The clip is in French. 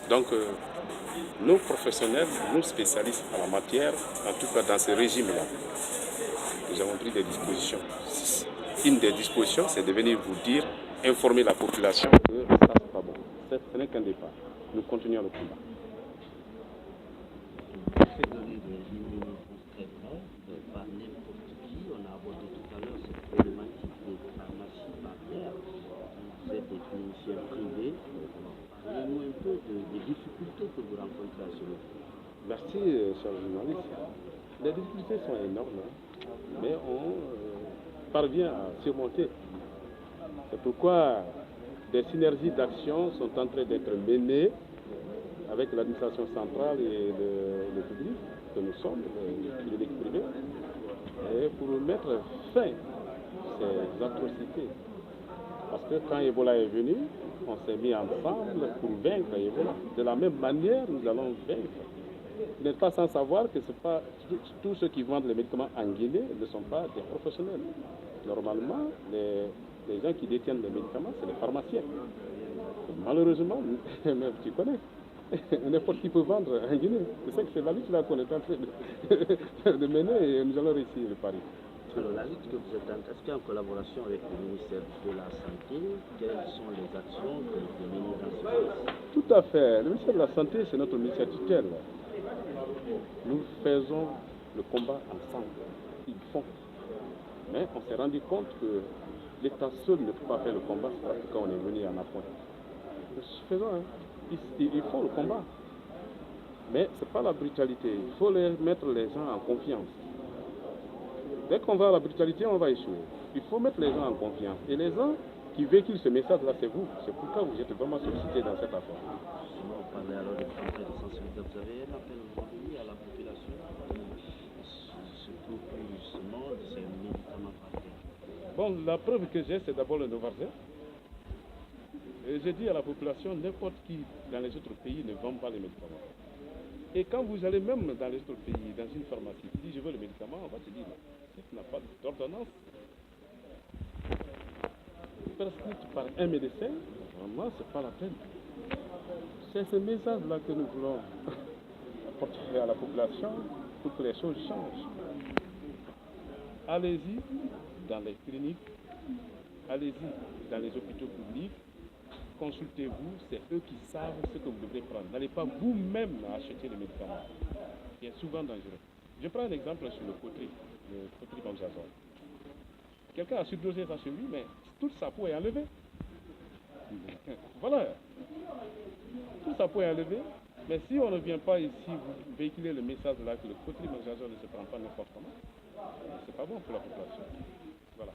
Donc, nos professionnels, nos spécialistes en la matière, en tout cas dans ce régime-là, nous avons pris des dispositions. Une des dispositions, c'est de venir vous dire, informer la population que ça, c'est pas bon. Ce n'est qu'un départ. Nous continuons le combat. Ces données de réunions très brèves par n'importe qui, on a abordé tout à l'heure cette problématique des pharmacies barrières. Vous êtes des cliniciens privés. Parlez-nous un peu des difficultés que vous rencontrez à ce niveau. Merci, cher journaliste. Les difficultés sont énormes, mais on parvient à surmonter. C'est pourquoi des synergies d'action sont en train d'être menées avec l'administration centrale et le public que nous sommes, le public privé, et pour mettre fin à ces atrocités. Parce que quand Ebola est venu, on s'est mis ensemble pour vaincre Ebola. De la même manière, nous allons vaincre. Vous n'êtes pas sans savoir que pas, tous ceux qui vendent les médicaments en Guinée ne sont pas des professionnels. Normalement, les gens qui détiennent les médicaments, c'est les pharmaciens. Malheureusement, même tu connais, n'importe qui peut vendre en Guinée. C'est ça que c'est la lutte là qu'on est en train de mener et nous allons réussir le pari. Alors, la lutte que vous êtes est-ce qu'en collaboration avec le ministère de la Santé, quelles sont les actions que vous menez dans ce sens? Tout à fait. Le ministère de la Santé, c'est notre ministère tutelle. Nous faisons le combat ensemble. Ils font. Mais on s'est rendu compte que l'État seul ne peut pas faire le combat, c'est quand on est venu en appoint. Nous faisons, ils font le combat. Mais ce n'est pas la brutalité. Il faut mettre les gens en confiance. Dès qu'on va à la brutalité, on va échouer. Il faut mettre les gens en confiance. Et les gens qui véhiculent ce message-là, c'est vous. C'est pourquoi vous êtes vraiment sollicités dans cette affaire. Justement, on parlait alors de campagne de sensibilisation. Vous avez un appel aujourd'hui à la population qui se procure justement de ces médicaments par terre. Bon, la preuve que j'ai, c'est d'abord le Novarzin. Et j'ai dit à la population, n'importe qui dans les autres pays ne vend pas les médicaments. Et quand vous allez même dans les autres pays, dans une pharmacie, tu dis je veux le médicament, on va te dire, si tu n'as pas d'ordonnance prescrite par un médecin, vraiment, ce n'est pas la peine. C'est ce message-là que nous voulons apporter à la population pour que les choses changent. Allez-y dans les cliniques, allez-y dans les hôpitaux publics, consultez-vous, c'est eux qui savent ce que vous devrez prendre. N'allez pas vous-même acheter les médicaments, qui est souvent dangereux. Je prends un exemple sur le cotrimoxazole. Quelqu'un a surdosé ça chez lui, mais toute sa peau est enlevée. Voilà. Toute sa peau est enlevée. Mais si on ne vient pas ici vous véhiculer le message là que le cotrimoxazole ne se prend pas n'importe comment, c'est pas bon pour la population. Voilà.